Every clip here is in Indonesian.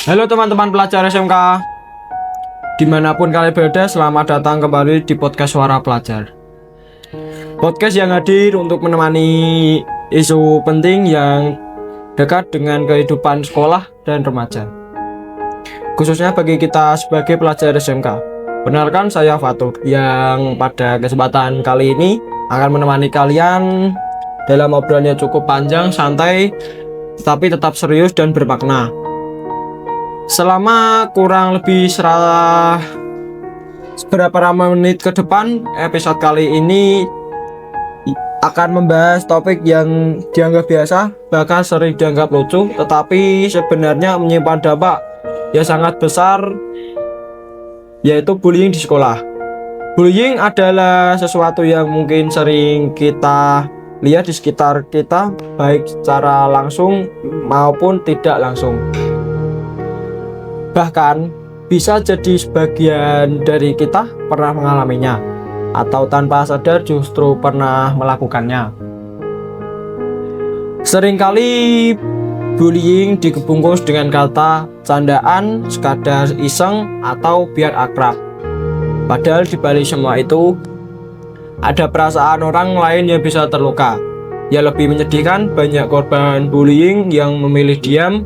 Halo teman-teman pelajar SMK, dimanapun kalian berada, selamat datang kembali di podcast Suara Pelajar. Podcast yang hadir untuk menemani isu penting yang dekat dengan kehidupan sekolah dan remaja, khususnya bagi kita sebagai pelajar SMK. Benarkan saya Fatur, yang pada kesempatan kali ini akan menemani kalian dalam obrolan yang cukup panjang, santai, tetapi tetap serius dan bermakna. Selama kurang lebih beberapa menit ke depan, episode kali ini akan membahas topik yang dianggap biasa, bahkan sering dianggap lucu, tetapi sebenarnya menyimpan dampak yang sangat besar, yaitu bullying di sekolah. Bullying adalah sesuatu yang mungkin sering kita lihat di sekitar kita, baik secara langsung maupun tidak langsung. Bahkan bisa jadi sebagian dari kita pernah mengalaminya, atau tanpa sadar justru pernah melakukannya. Seringkali bullying dibungkus dengan kata candaan, sekadar iseng, atau biar akrab. Padahal di balik semua itu ada perasaan orang lain yang bisa terluka. Yang lebih menyedihkan, banyak korban bullying yang memilih diam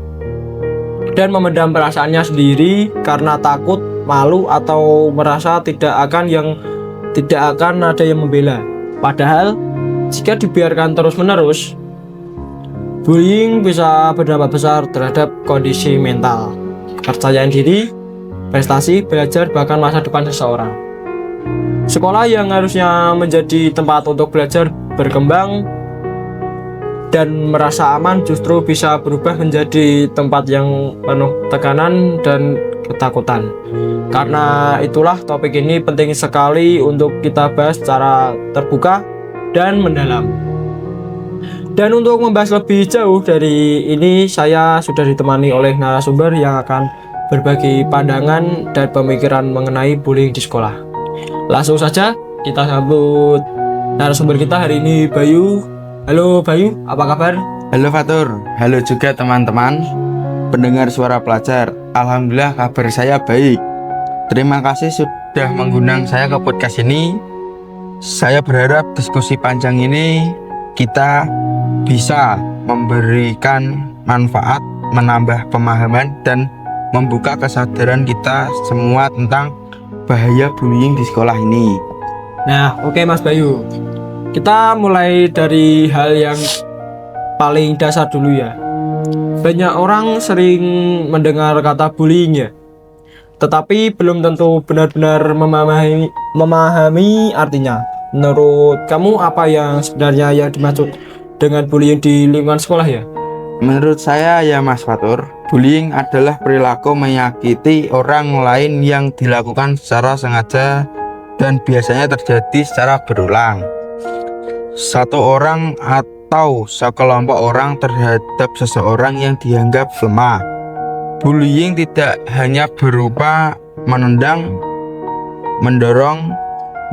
dan memendam perasaannya sendiri karena takut, malu, atau merasa tidak akan ada yang membela. Padahal jika dibiarkan terus-menerus, bullying bisa berdampak besar terhadap kondisi mental, kepercayaan diri, prestasi, belajar, bahkan masa depan seseorang. Sekolah yang harusnya menjadi tempat untuk belajar, berkembang, dan merasa aman justru bisa berubah menjadi tempat yang penuh tekanan dan ketakutan. Karena itulah topik ini penting sekali untuk kita bahas secara terbuka dan mendalam. Dan untuk membahas lebih jauh dari ini, saya sudah ditemani oleh narasumber yang akan berbagi pandangan dan pemikiran mengenai bullying di sekolah. Langsung saja kita sambut narasumber kita hari ini, Bayu. Halo Bayu, apa kabar? Halo Fatur, halo juga teman-teman pendengar Suara Pelajar. Alhamdulillah kabar saya baik. Terima kasih sudah mengundang saya ke podcast ini. Saya berharap diskusi panjang ini kita bisa memberikan manfaat, menambah pemahaman, dan membuka kesadaran kita semua tentang bahaya bullying di sekolah ini. Nah, oke Mas Bayu. Kita mulai dari hal yang paling dasar dulu ya. Banyak orang sering mendengar kata bullying ya, tetapi belum tentu benar-benar memahami artinya. Menurut kamu apa yang sebenarnya yang dimaksud dengan bullying di lingkungan sekolah ya? Menurut saya ya Mas Fatur, bullying adalah perilaku menyakiti orang lain yang dilakukan secara sengaja dan biasanya terjadi secara berulang. Satu orang atau sekelompok orang terhadap seseorang yang dianggap lemah. Bullying tidak hanya berupa menendang, mendorong,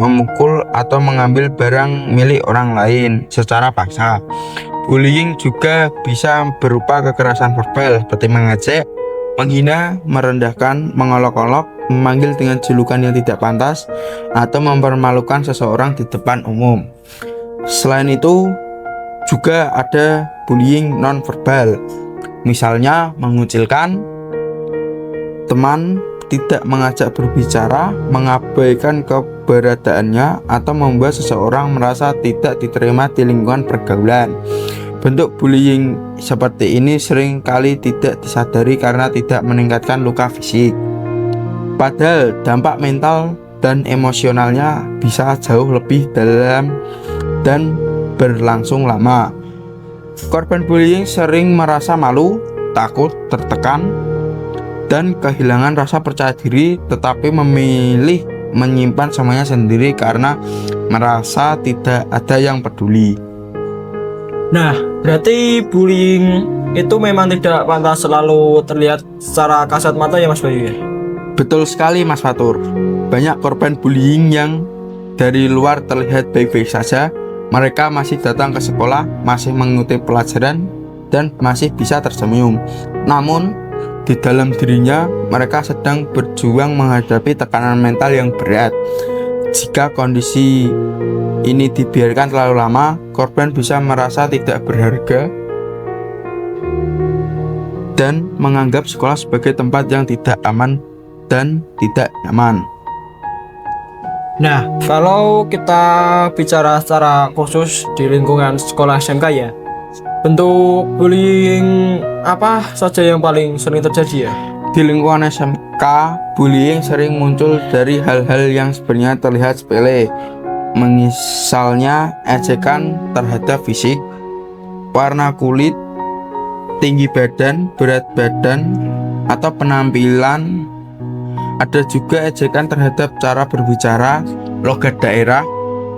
memukul, atau mengambil barang milik orang lain secara paksa. Bullying juga bisa berupa kekerasan verbal seperti mengejek, menghina, merendahkan, mengolok-olok, memanggil dengan julukan yang tidak pantas, atau mempermalukan seseorang di depan umum. Selain itu, juga ada bullying non-verbal, misalnya mengucilkan teman, tidak mengajak berbicara, mengabaikan keberadaannya, atau membuat seseorang merasa tidak diterima di lingkungan pergaulan. Bentuk bullying seperti ini sering kali tidak disadari karena tidak meningkatkan luka fisik. Padahal dampak mental dan emosionalnya bisa jauh lebih dalam dan berlangsung lama. Korban bullying sering merasa malu, takut, tertekan, dan kehilangan rasa percaya diri, tetapi memilih menyimpan semuanya sendiri karena merasa tidak ada yang peduli. Nah, berarti bullying itu memang tidak pantas selalu terlihat secara kasat mata ya Mas Bayu ya? Betul sekali Mas Fatur. Banyak korban bullying yang dari luar terlihat baik-baik saja. Mereka masih datang ke sekolah, masih mengikuti pelajaran, dan masih bisa tersenyum. Namun Di dalam dirinya, mereka sedang berjuang menghadapi tekanan mental yang berat. Jika kondisi ini dibiarkan terlalu lama, korban bisa merasa tidak berharga dan menganggap sekolah sebagai tempat yang tidak aman dan tidak nyaman. Nah, kalau kita bicara secara khusus di lingkungan sekolah SMK ya, bentuk bullying apa saja yang paling sering terjadi ya? Di lingkungan SMK, bullying sering muncul dari hal-hal yang sebenarnya terlihat sepele. Misalnya ejekan terhadap fisik, warna kulit, tinggi badan, berat badan, atau penampilan. Ada juga ejekan terhadap cara berbicara, logat daerah,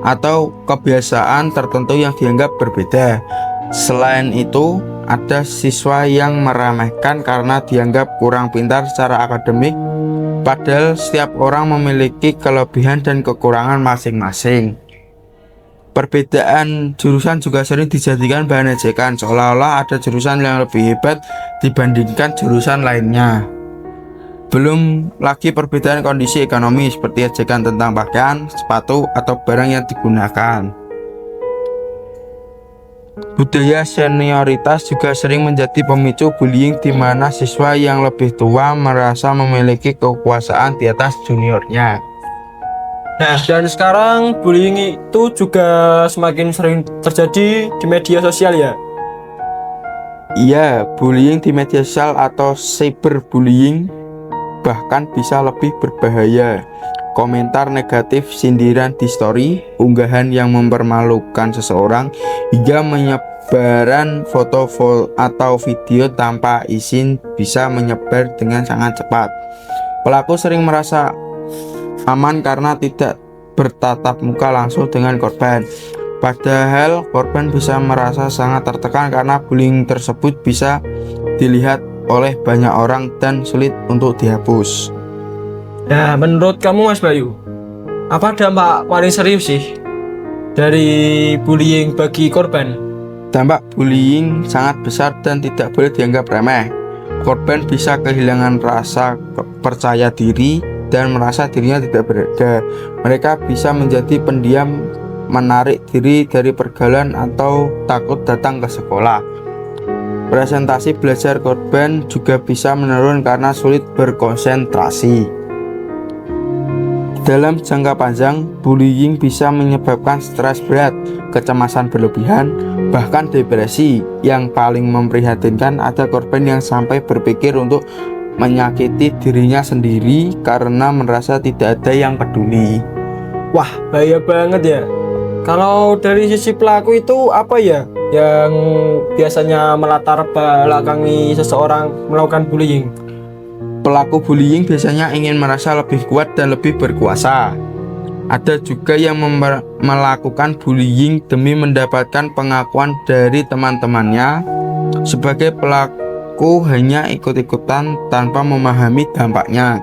atau kebiasaan tertentu yang dianggap berbeda. Selain itu, ada siswa yang meremehkan karena dianggap kurang pintar secara akademik, padahal setiap orang memiliki kelebihan dan kekurangan masing-masing. Perbedaan jurusan juga sering dijadikan bahan ejekan, seolah-olah ada jurusan yang lebih hebat dibandingkan jurusan lainnya. Belum lagi perbedaan kondisi ekonomi seperti ejekan tentang pakaian, sepatu, atau barang yang digunakan. Budaya senioritas juga sering menjadi pemicu bullying, di mana siswa yang lebih tua merasa memiliki kekuasaan di atas juniornya. Nah, dan sekarang bullying itu juga semakin sering terjadi di media sosial ya? Iya, bullying di media sosial atau cyberbullying bahkan bisa lebih berbahaya. Komentar negatif, sindiran di story, unggahan yang mempermalukan seseorang, hingga menyebaran foto atau video tanpa izin bisa menyebar dengan sangat cepat. Pelaku sering merasa aman karena tidak bertatap muka langsung dengan korban. Padahal korban bisa merasa sangat tertekan karena bullying tersebut bisa dilihat oleh banyak orang dan sulit untuk dihapus. Nah, menurut kamu Mas Bayu, apa dampak paling serius sih dari bullying bagi korban? Dampak bullying sangat besar dan tidak boleh dianggap remeh. Korban bisa kehilangan rasa percaya diri dan merasa dirinya tidak berharga. Mereka bisa menjadi pendiam, menarik diri dari pergaulan, atau takut datang ke sekolah. Presentasi belajar korban juga bisa menurun karena sulit berkonsentrasi. Dalam jangka panjang, bullying bisa menyebabkan stres berat, kecemasan berlebihan, bahkan depresi. Yang paling memprihatinkan, ada korban yang sampai berpikir untuk menyakiti dirinya sendiri karena merasa tidak ada yang peduli. Wah, bahaya banget ya. Kalau dari sisi pelaku itu apa ya yang biasanya melatar belakangi seseorang melakukan bullying? Pelaku bullying biasanya ingin merasa lebih kuat dan lebih berkuasa. Ada juga yang melakukan bullying demi mendapatkan pengakuan dari teman-temannya. Sebagai pelaku hanya ikut-ikutan tanpa memahami dampaknya.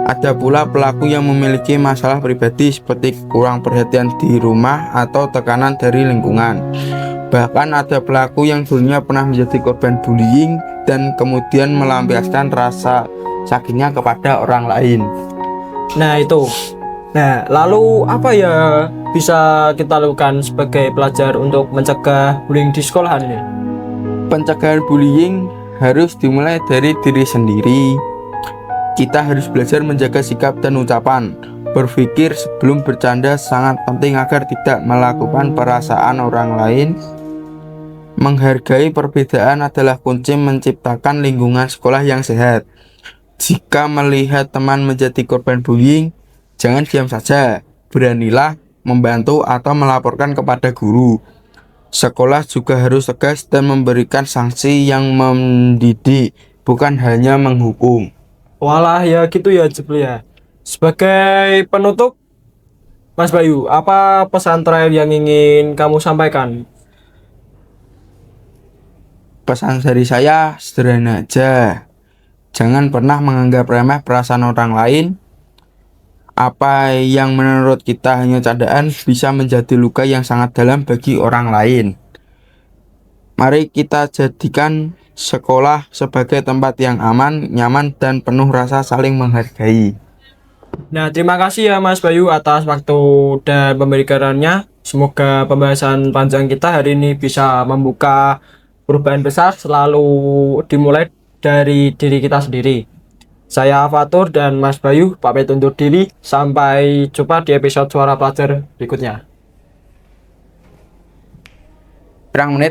Ada pula pelaku yang memiliki masalah pribadi seperti kurang perhatian di rumah atau tekanan dari lingkungan. Bahkan ada pelaku yang dulunya pernah menjadi korban bullying dan kemudian melampiaskan rasa sakitnya kepada orang lain. Nah itu. Nah, lalu apa ya bisa kita lakukan sebagai pelajar untuk mencegah bullying di sekolahan ini? Pencegahan bullying harus dimulai dari diri sendiri. Kita harus belajar menjaga sikap dan ucapan. Berpikir sebelum bercanda sangat penting agar tidak melakukan perasaan orang lain. Menghargai perbedaan adalah kunci menciptakan lingkungan sekolah yang sehat. Jika melihat teman menjadi korban bullying, jangan diam saja. Beranilah membantu atau melaporkan kepada guru. Sekolah juga harus tegas dan memberikan sanksi yang mendidik, bukan hanya menghukum. Walah ya gitu ya Jepli ya. Sebagai penutup, Mas Bayu, apa pesan terakhir yang ingin kamu sampaikan? Pesan dari saya sederhana aja. Jangan pernah menganggap remeh perasaan orang lain. Apa yang menurut kita hanya candaan bisa menjadi luka yang sangat dalam bagi orang lain. Mari kita jadikan sekolah sebagai tempat yang aman, nyaman, dan penuh rasa saling menghargai. Nah, terima kasih ya Mas Bayu atas waktu dan pemberiannya. Semoga pembahasan panjang kita hari ini bisa membuka perubahan besar selalu dimulai dari diri kita sendiri. Saya Fatur dan Mas Bayu pamit undur diri. Sampai jumpa di episode Suara Pelajar berikutnya. Berang menit.